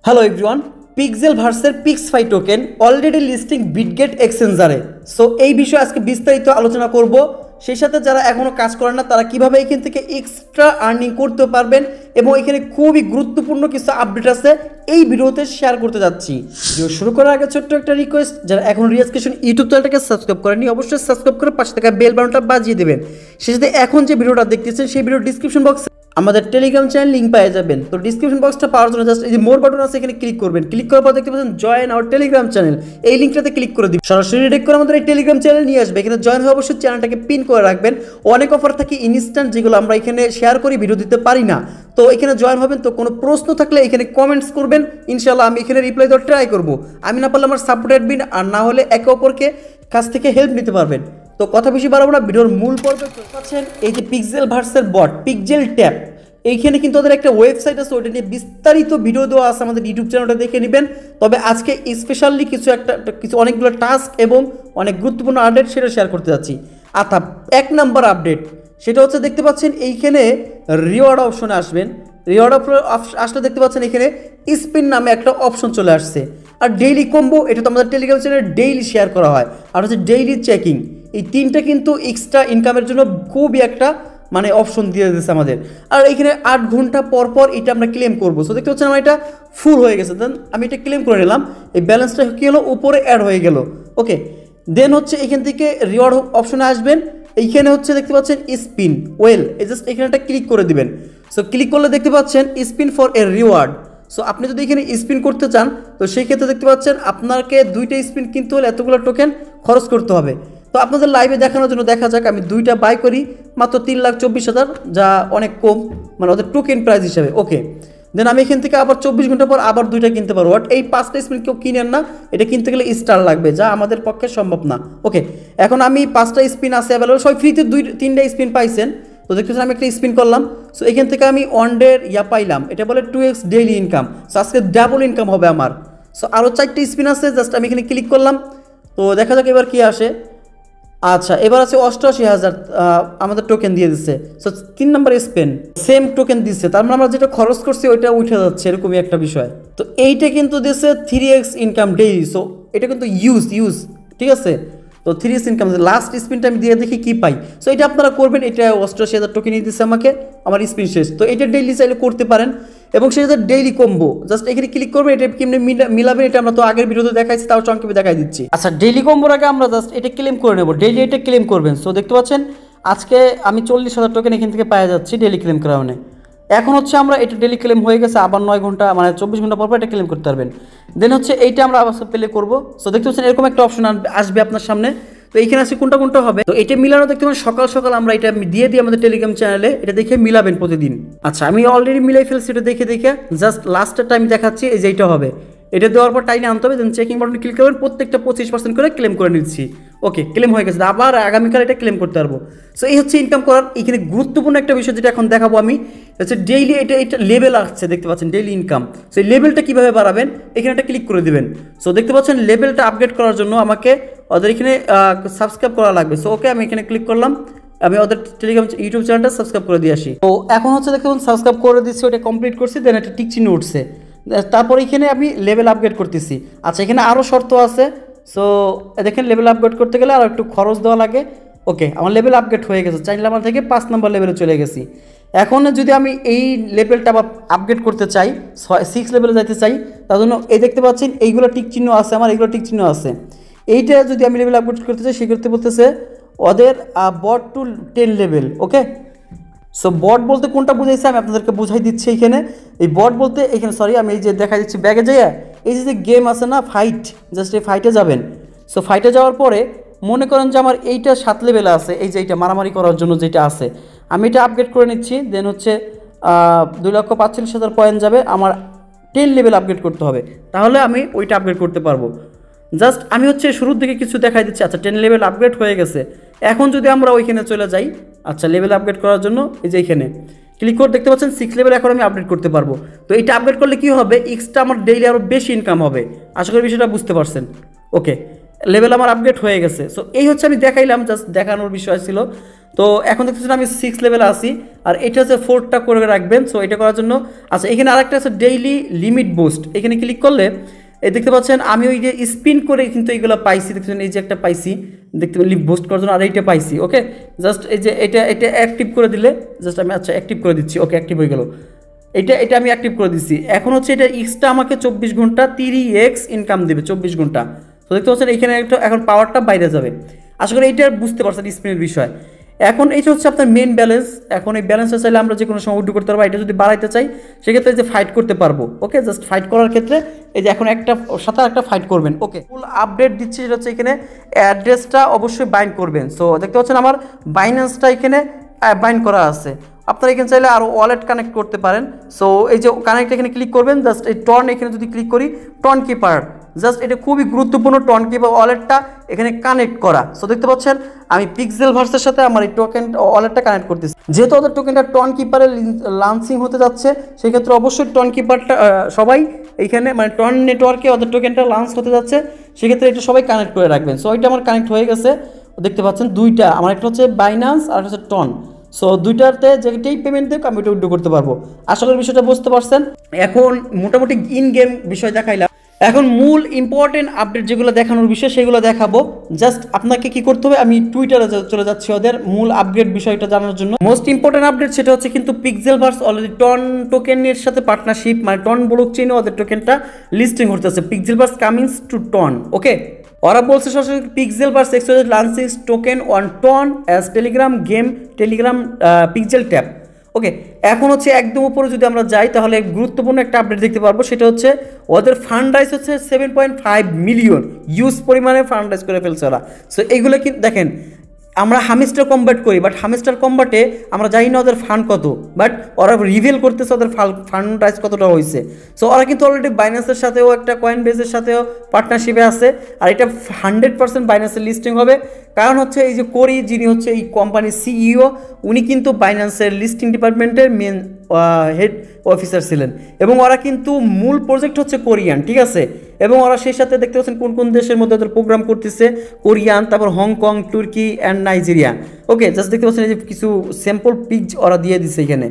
Hello everyone, Pixel ভার্সের Pixfi token already listing Bitget এক্সচেঞ্জারে। So এই বিষয়ে আজকে বিস্তারিত আলোচনা করব। সেই সাথে যারা এখনও কাজ করেন না তারা কিভাবে এখান থেকে এক্সট্রা আর্নিং করতে পারবেন এবং এখানে খুবই গুরুত্বপূর্ণ কিছু আপডেট আছে এই ভিডিওতে শেয়ার করতে যাচ্ছি। ভিডিও শুরু করার আগে ছোট্ট একটা রিকোয়েস্ট, যারা এখন রিয়াজ ক্রিয়েশন ইউটিউব চ্যানেলটাকে সাবস্ক্রাইব করেননি অবশ্যই সাবস্ক্রাইব করে পাশে থাকা বেল বাটনটা বাজিয়ে দেবেন। সেই সাথে এখন যে ভিডিওটা দেখতেছেন সেই ভিডিওর ডিসক্রিপশন বক্সে আমাদের টেলিগ্রাম চ্যানেল লিঙ্ক পেয়ে যাবেন। তো ডিসক্রিপশন বক্সটা পাওয়ার জন্য জাস্ট এই যে মোর বাটন আছে এখানে ক্লিক করবেন। ক্লিক করার পর দেখতে পাচ্ছেন জয়েন আওয়ার টেলিগ্রাম চ্যানেল, এই লিঙ্কটাতে ক্লিক করে দিবেন। সরাসরি রিডাইরেক্ট করে আমাদের এই টেলিগ্রাম চ্যানেল নিয়ে আসবে। এখানে জয়েন হয়ে অবশ্যই চ্যানেলটাকে পিন করে রাখবেন। অনেক অফার থাকে ইনস্ট্যান্ট যেগুলো আমরা এখানে শেয়ার করি, ভিডিও দিতে পারি না। তো এখানে জয়েন হবেন। তো কোনো প্রশ্ন থাকলে এখানে কমেন্টস করবেন, ইনশাআল্লাহ আমি এখানে রিপ্লাই দেওয়ার ট্রাই করবো। আমি না পারলে আমার সাপোর্ট অ্যাডমিন, আর না হলে একে অপরকে কাছ থেকে হেল্প নিতে পারবেন। তো কথা বেশি বাড়াবো না, ভিডিওর মূল পর্বে পাচ্ছেন এই যে পিক্সেল ভার্সের বট পিক্সেল ট্যাপ। এইখানে কিন্তু ওদের একটা ওয়েবসাইট আছে, ওটা নিয়ে বিস্তারিত ভিডিও দেওয়া আছে, আমাদের ইউটিউব চ্যানেলটা দেখে নেবেন। তবে আজকে স্পেশালি কিছু অনেকগুলো টাস্ক এবং অনেক গুরুত্বপূর্ণ আপডেট সেটা শেয়ার করতে যাচ্ছি। অর্থাৎ এক নাম্বার আপডেট সেটা হচ্ছে দেখতে পাচ্ছেন এইখানে রিওয়ার্ড অপশনে আসবেন। রিওয়ার্ড আসলে দেখতে পাচ্ছেন এখানে স্পিন নামে একটা অপশন চলে আসছে। আর ডেইলি কম্বো, এটা তো আমাদের টেলিগ্রাম চ্যানেলে ডেইলি শেয়ার করা হয়। আর হচ্ছে ডেইলি চেকিং, এই তিনটা কিন্তু এক্সট্রা ইনকামের জন্য খুবই একটা অপশন দিয়ে দিয়েছে আমাদের। আর এখানে 8 ঘন্টা পর পর এটা আমরা ক্লেম করবো। সো দেখতে পাচ্ছেন আমার এটা ফুল হয়ে গেছে, দেন আমি এটা ক্লেম করে নিলাম। এই ব্যালেন্সটা কী হলো, উপরে অ্যাড হয়ে গেল। ওকে, দেন হচ্ছে এখান থেকে রিওয়ার্ড অপশনে আসবেন। এইখানে হচ্ছে দেখতে পাচ্ছেন স্পিন ওয়েল, এই জাস্ট এখানে একটা ক্লিক করে দিবেন। সো ক্লিক করলে দেখতে পাচ্ছেন spin for a reward. So আপনি যদি এখানে স্পিন করতে চান তো সেই ক্ষেত্রে দেখতে পাচ্ছেন আপনাকে 2টা স্পিন কিনতে হলে এতগুলো টোকেন খরচ করতে হবে। তো আপনাদের লাইভে দেখানোর জন্য দেখা যাক, আমি 2টা বাই করি মাত্র 3,24,000, যা অনেক কম ওদের টোকেন প্রাইস হিসাবে। ওকে, দেন আমি এখান থেকে আবার 24 ঘন্টা পর আবার 2টা কিনতে পারবো। বাট এই 5টা স্পিন কেউ কিনেন না, এটা কিনতে গেলে স্টার লাগবে, যা আমাদের পক্ষে সম্ভব না। ওকে, এখন আমি 5টা স্পিন আছে অ্যাভেলেবল, সবাই ফ্রিতে 3টা স্পিন পাইছেন। তো দেখতেছেন আমি একটা স্পিন করলাম। সো এখান থেকে আমি 1 ডে পাইলাম, এটা বলে 2x ডেইলি ইনকাম। সো আজকে ডাবল ইনকাম হবে আমার। সো আরও 4টা স্পিন আছে, জাস্ট আমি এখানে ক্লিক করলাম। তো দেখা যাক এবার কি আসে। আচ্ছা, এবার আছে 88,000 আমাদের টোকেন দিয়ে দিচ্ছে। সো 3 নম্বর স্পেন সেম টোকেন দিচ্ছে, তার মানে আমরা যেটা খরচ করছি ওইটা উঠে যাচ্ছে, এরকমই একটা বিষয়। তো এইটা কিন্তু দিচ্ছে 3x ইনকাম ডেইলি। সো এটা কিন্তু ইউজ ঠিক আছে। তো 3x ইনকাম, লাস্ট স্পিনটা আমি দিয়ে দেখি কি পাই। সো এটা আপনারা করবেন। এটা 88,000 টোকেন দিচ্ছে আমাকে, আমার স্পিন শেষ। তো এটা ডেইলি চাইলে করতে পারেন। এবং সেটা ডেইলি কম্বো, জাস্ট এখানে ক্লিক করবেন। এটা কেমনি মিলাবেন এটা আমরা তো আগের ভিডিওতে দেখাইছি, তাও সংক্ষেপে দেখাই দিচ্ছি। আচ্ছা, ডেইলি কম্বোর আগে আমরা জাস্ট এটা ক্লেম করে নেব। ডেইলি এটা ক্লেম করবেন। সো দেখতে পাচ্ছেন আজকে আমি 40,000 টোকেন এখান থেকে পাওয়া যাচ্ছি ডেইলি ক্লেম করানো। এখন হচ্ছে আমরা এটা ডেইলি ক্লেম হয়ে গেছে, আবার 9 ঘন্টা 24 ঘন্টা পর এটা ক্লেম করতে পারবেন। দেন হচ্ছে এইটা আমরা আবার প্লে করবো। সো দেখতে পাচ্ছেন এরকম একটা অপশন আসবে আপনার সামনে। তো এইখানে আছে কোনটা হবে। তো এটা মিলানো দেখতে পাবেন সকাল সকাল আমরা এটা দিয়ে দিই আমাদের টেলিগ্রাম চ্যানেলে, এটা দেখে মিলাবেন প্রতিদিন। আচ্ছা, আমি অলরেডি মিলাই ফেলছি, এটা দেখে জাস্ট লাস্টের টাইম দেখাচ্ছি। এই যে এইটা হবে, এটা দেওয়ার পর টাইনে আনতে হবে। দেন চেকিং বাটনে ক্লিক করবেন, প্রত্যেকটা 25% করে ক্লেম করে নিচ্ছি। ওকে, ক্লেম হয়ে গেছে, আবার আগামীকাল এটা ক্লেম করতে পারবো। সো এই হচ্ছে ইনকাম করার এখানে গুরুত্বপূর্ণ একটা বিষয় যেটা এখন দেখাবো আমি, হচ্ছে ডেইলি এটা লেভেল আসছে, দেখতে পাচ্ছেন ডেইলি ইনকাম। সো এই লেভেলটা কীভাবে বাড়াবেন, এখানে একটা ক্লিক করে দেবেন। সো দেখতে পাচ্ছেন লেভেলটা আপগ্রেড করার জন্য আমাকে ওদের এখানে সাবস্ক্রাইব করা লাগবে। সো ওকে, আমি এখানে ক্লিক করলাম, আমি ওদের টেলিগ্রাম ইউটিউব চ্যানেলটা সাবস্ক্রাইব করে দিয়ে আসি। তো এখন হচ্ছে দেখুন সাবস্ক্রাইব করে দিচ্ছি, ওটা কমপ্লিট করছি। দেন একটা টিক চিহ্ন উঠছে, তারপরে এখানে আমি লেভেল আপগ্রেড করতেছি। আচ্ছা, এখানে আরও শর্ত আছে। সো দেখেন লেভেল আপগ্রেড করতে গেলে আরও একটু খরচ দেওয়া লাগে। ওকে, আমার লেভেল আপগ্রেড হয়ে গেছে, 4 লেভেল থেকে 5 নম্বর লেভেলে চলে গেছি। এখন যদি আমি এই লেভেলটা আবার আপগ্রেড করতে চাই, 6 লেভেলে যাইতে চাই, তার জন্য এই দেখতে পাচ্ছেন এইগুলো টিক চিহ্ন আছে, আমার এইগুলো টিক চিহ্ন আছে। এইটা যদি আমি লেভেল আপগ্রেড করতে চাই সেক্ষেত্রে বলতেছে ওদের বট টু 10 লেভেল। ওকে, সো বট বলতে কোনটা বুঝাইছে আমি আপনাদেরকে বুঝাই দিচ্ছি। এখানে এই বট বলতে এখানে আমি এই যে দেখা দিচ্ছি ব্যাগে যাইয়া এই যে গেম আছে না ফাইট, জাস্ট এই ফাইটে যাবেন। সো ফাইটে যাওয়ার পরে মনে করেন যে আমার এইটা 7 লেভেলে আছে, এই যে এইটা মারামারি করার জন্য যেটা আছে, আমি এটা আপগ্রেড করে নিচ্ছি। দেন হচ্ছে 2,45,000 পয়েন্ট যাবে, আমার 10 লেভেল আপগ্রেড করতে হবে, তাহলে আমি ওইটা আপগ্রেড করতে পারবো। জাস্ট আমি হচ্ছে শুরুর দিকে কিছু দেখাই দিচ্ছি। আচ্ছা, 10 লেভেল আপগ্রেড হয়ে গেছে। এখন যদি আমরা ওইখানে চলে যাই, আচ্ছা লেভেল আপগ্রেড করার জন্য এই যে এইখানে ক্লিক করে দেখতে পাচ্ছেন 6 লেভেল এখন আমি আপডেট করতে পারবো। তো এটা আপগ্রেড করলে কি হবে, এক্সট্রা আমার ডেইলি আরও বেশি ইনকাম হবে। আশা করি বিষয়টা বুঝতে পারছেন। ওকে, লেভেল আমার আপগ্রেড হয়ে গেছে। সো এই হচ্ছে আমি দেখাইলাম, জাস্ট দেখানোর বিষয় ছিল। তো এখন দেখতেছেন আমি 6 লেভেলে আসি, আর এটা হচ্ছে 4টা করে রাখবেন। সো এটা করার জন্য আচ্ছা এখানে আরেকটা আছে ডেইলি লিমিট বুস্ট, এখানে ক্লিক করলে এই দেখতে পাচ্ছেন আমি ওই যে স্পিন করে কিন্তু এইগুলো পাইছি, দেখতেছেন এই যে একটা পাইছি দেখতে লিপ বুস্ট করার জন্য, আর এইটা পাইছি। ওকে, জাস্ট এই যে এটা অ্যাক্টিভ করে দিলে জাস্ট আমি আচ্ছা অ্যাক্টিভ করে দিচ্ছি। ওকে, অ্যাক্টিভ হয়ে গেল। এটা আমি অ্যাক্টিভ করে দিচ্ছি। এখন হচ্ছে এটা এক্সট্রা আমাকে 24 ঘন্টা 3x ইনকাম দেবে 24 ঘন্টা। তো দেখতে পাচ্ছেন এখানে একটা এখন পাওয়ারটা বাইরে যাবে। আশা করি এইটা বুঝতে পারছেন স্পিনের বিষয়। এখন এইটা হচ্ছে আপনার মেন ব্যালেন্স। এখন এই ব্যালেন্সটা চাইলে আমরা যে কোনো সময় উইথড্র করতে পারবো। এটা যদি বাড়াইতে চাই সেক্ষেত্রে যে ফাইট করতে পারবো। ওকে, জাস্ট ফাইট করার ক্ষেত্রে এই যে এখন একটা সাথে একটা ফাইট করবেন। ওকে, ফুল আপডেট দিচ্ছি, সেটা হচ্ছে এখানে অ্যাড্রেসটা অবশ্যই বাইন্ড করবেন। সো দেখতে পাচ্ছেন আমার বাইন্যান্সটা এখানে বাইন্ড করা আছে। আপনারা এখানে চাইলে আরও ওয়ালেট কানেক্ট করতে পারেন। সো এই যে কানেক্ট এখানে ক্লিক করবেন, জাস্ট এই টর্ন এখানে যদি ক্লিক করি, টর্ন কিপার, জাস্ট এটা খুবই গুরুত্বপূর্ণ টর্ন কিপার ওয়ালেটটা এখানে কানেক্ট করা। সো দেখতে পাচ্ছেন আমি পিক্সেল ভার্সের সাথে আমার এই টোকেন ওয়ালেটটা কানেক্ট করতেছি। যেহেতু ওদের টোকেনটা টর্ন কিপারে লঞ্চিং হতে যাচ্ছে, সেই ক্ষেত্রে অবশ্যই টর্ন কিপারটা সবাই এইখানে মানে টর্ন নেটওয়ার্কে ওদের টোকেনটা লঞ্চ হতে যাচ্ছে, সেক্ষেত্রে এটা সবাই কানেক্ট করে রাখবেন। সো এটা আমার কানেক্ট হয়ে গেছে, দেখতে পাচ্ছেন দুইটা আমার, একটা হচ্ছে বাইন্যান্স আর একটা হচ্ছে টর্ন। সো দুইটাতে যেটাই পেমেন্ট দেব আমি ওটা উইথড্র করতে পারবো। আশা করি বিষয়টা বুঝতে পারছেন। এখন মোটামুটি ইন গেম বিষয় দেখাইলাম, এখন মূল ইম্পর্টেন্ট আপডেট যেগুলো দেখানোর বিষয় সেগুলো দেখাবো। জাস্ট আপনাকে কি করতে হবে, আমি টুইটারে চলে যাচ্ছি ওদের মূল আপডেট বিষয়টা জানার জন্য। মোস্ট ইম্পর্টেন্ট আপডেট সেটা হচ্ছে কিন্তু পিক্সেল ভার্স অলরেডি টর্ন টোকেনের সাথে পার্টনারশিপ, মানে টর্ন ব্লকচেইনে ওদের টোকেনটা লিস্টিং হতেছে। Pixel Verse comings to TON. Okay, ওরা বলছে সরাসরি Pixel Verse exchange launching token on TON as Telegram game Telegram Pixel tap. Okay, এখন হচ্ছে একদম উপরে যদি আমরা যাই তাহলে গুরুত্বপূর্ণ একটা আপডেট দেখতে পারবো, সেটা হচ্ছে ওদের ফান্ড রাইজ হচ্ছে 7.5 মিলিয়ন ইউজ পরিমাণে ফান্ড রাইজ করে ফেলছে ওরা। সো এইগুলো কি দেখেন, আমরা হামিস্টার কম্বাট করি, বাট হামিস্টার কম্বাটে আমরা জানি না ওদের ফান্ড কত, বাট ওরা রিভিল করতেছে ওদের ফান্ড রাইজ কতটা হয়েছে। সো ওরা কিন্তু অলরেডি বাইন্যান্সের সাথেও একটা কয়েন বেসের সাথেও পার্টনারশিপে আছে, আর এটা 100% বাইন্যান্সের লিস্টিং হবে। কারণ হচ্ছে এই যে কোরি, যিনি হচ্ছে এই কোম্পানির সিইও, উনি কিন্তু বাইন্যান্সের লিস্টিং ডিপার্টমেন্টের মেন হেড অফিসার ছিলেন, এবং ওরা কিন্তু মূল প্রজেক্ট হচ্ছে কোরিয়ান, ঠিক আছে। এবং ওরা সেই সাথে দেখতে পাচ্ছেন কোন কোন দেশের মধ্যে ওদের প্রোগ্রাম করতেছে, কোরিয়ান, তারপর হংকং, তুর্কি অ্যান্ড নাইজেরিয়া। ওকে, জাস্ট দেখতে পাচ্ছেন এই যে কিছু স্যাম্পল পিক ওরা দিয়ে দিচ্ছে এখানে।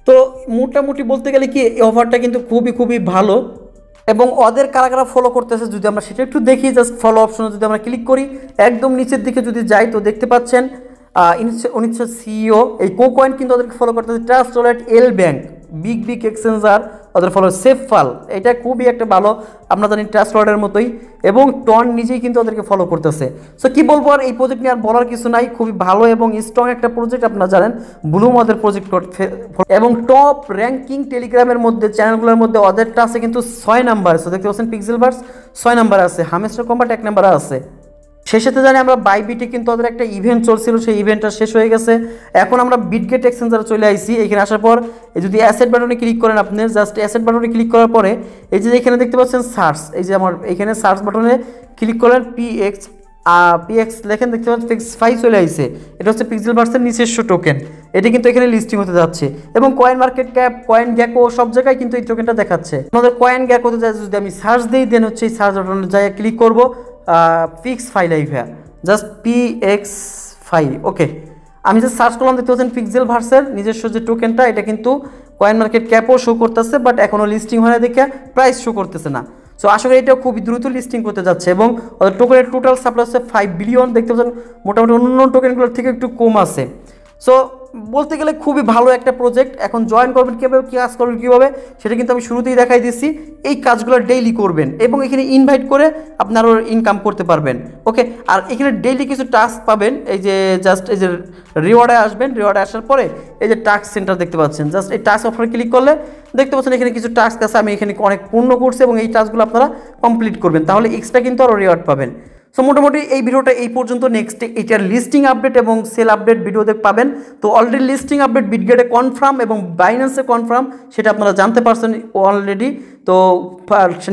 তো মোটামুটি বলতে গেলে কি এই অফারটা কিন্তু খুবই ভালো, এবং ওদের কারা কারা ফলো করতেছে যদি আমরা সেটা একটু দেখি। জাস্ট ফলো অপশনে যদি আমরা ক্লিক করি, একদম নিচের দিকে যদি যাই তো দেখতে পাচ্ছেন উনি হচ্ছে সিইও। এই কোকয়েন কিন্তু ওদেরকে ফলো করতেছে, ট্রাস্ট ওয়ালেট, এল ব্যাংক, বিগ এক্সচেঞ্জার ওদের ফলো, সেফফাল, এটা খুবই একটা ভালো, আমরা জানি ট্রাস্ট ওয়ালেটের মতোই, এবং টর্ন নিজেই কিন্তু ওদেরকে ফলো করতেছে। সো কি বলবো আর, এই প্রজেক্ট নিয়ে আর বলার কিছু নাই, খুবই ভালো এবং স্ট্রং একটা প্রজেক্ট। আপনারা জানেন ব্লুম ওদের প্রজেক্ট, এবং টপ র্যাঙ্কিং টেলিগ্রামের মধ্যে চ্যানেলগুলোর মধ্যে ওদেরটা আছে কিন্তু 6 নাম্বার। সো দেখতে পাচ্ছেন পিক্সেল ভার্স 6 নাম্বারে আছে, হামিস্টার কম্বাট 1 নাম্বারে আছে। সেই সাথে জানি আমরা বাইবিটে কিন্তু ওদের একটা ইভেন্ট চলছিল, সেই ইভেন্টটা শেষ হয়ে গেছে। এখন আমরা বিটগেট এক্সচেঞ্জারে চলে আইছি। এখানে আসার পর এই যদি অ্যাসেট বাটনে ক্লিক করেন, আপনি জাস্ট অ্যাসেট বাটনে ক্লিক করার পরে এই যে এখানে দেখতে পাচ্ছেন সার্চ, এই যে আমার এখানে সার্চ বাটনে ক্লিক করলেন পিএক্স লেখেন, দেখতে পাচ্ছেন পিক্সফাই চলে আইছে। এটা হচ্ছে পিক্সেল ভার্সের নিজস্ব টোকেন, এটা কিন্তু এখানে লিস্টিং হতে যাচ্ছে, এবং কয়েন মার্কেট ক্যাপ, কয়েন গ্যাকো সব জায়গায় কিন্তু এই টোকেনটা দেখাচ্ছে। আমাদের কয়েন গ্যাকোতে যদি আমি সার্চ দিই, দেন হচ্ছে এই সার্চ বাটনে যাই ক্লিক করবো, পিক্সফাই লাইভ, হ্যাঁ জাস্ট PX5। ওকে, আমি যে সার্চ করলাম দেখতে পাচ্ছেন পিক্সেল ভার্সের নিজস্ব যে টোকেনটা, এটা কিন্তু কয়েন মার্কেট ক্যাপও শো করতেছে, বাট এখনও লিস্টিং হয় না দেখে প্রাইস শো করতেছে না। সো আসলে এটা খুবই দ্রুত লিস্টিং করতে যাচ্ছে, এবং ওদের টোকেনের টোটাল সাপ্লাই হচ্ছে 5 বিলিয়ন। দেখতে পাচ্ছেন মোটামুটি অন্য টোকেনগুলোর থেকে একটু কম আছে। সো বলতে গেলে খুবই ভালো একটা প্রজেক্ট। এখন জয়েন করবেন কীভাবে, কী কাজ করবেন কীভাবে, সেটা কিন্তু আমি শুরুতেই দেখাই দিচ্ছি। এই কাজগুলো ডেইলি করবেন, এবং এখানে ইনভাইট করে আপনারও ইনকাম করতে পারবেন। ওকে, আর এখানে ডেইলি কিছু টাস্ক পাবেন, এই যে জাস্ট এই যে রিওয়ার্ডে আসবেন, রিওয়ার্ডে আসার পরে এই যে টাস্ক সেন্টার দেখতে পাচ্ছেন, জাস্ট এই টাস্ক অফারে ক্লিক করলে দেখতে পাচ্ছেন এখানে কিছু টাস্ক আছে, আমি এখানে অনেক পূর্ণ করছি, এবং এই টাস্কগুলো আপনারা কমপ্লিট করবেন, তাহলে এক্সট্রা কিন্তু আরও রিওয়ার্ড পাবেন। সো মোটামুটি এই ভিডিওটা এই পর্যন্ত। নেক্সট এটার লিস্টিং আপডেট এবং সেল আপডেট ভিডিও পাবেন। তো অলরেডি লিস্টিং আপডেট বিটগেটে কনফার্ম এবং বাইন্যান্সে কনফার্ম, সেটা আপনারা জানতে পারছেন অলরেডি। তো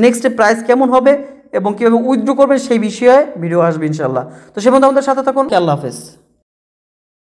নেক্সটে প্রাইস কেমন হবে এবং কীভাবে উইথড্র করবেন সেই বিষয়ে ভিডিও আসবে ইনশাল্লাহ। তো সে পর্যন্ত আমাদের সাথে থাকুন। আল্লাহ হাফেজ।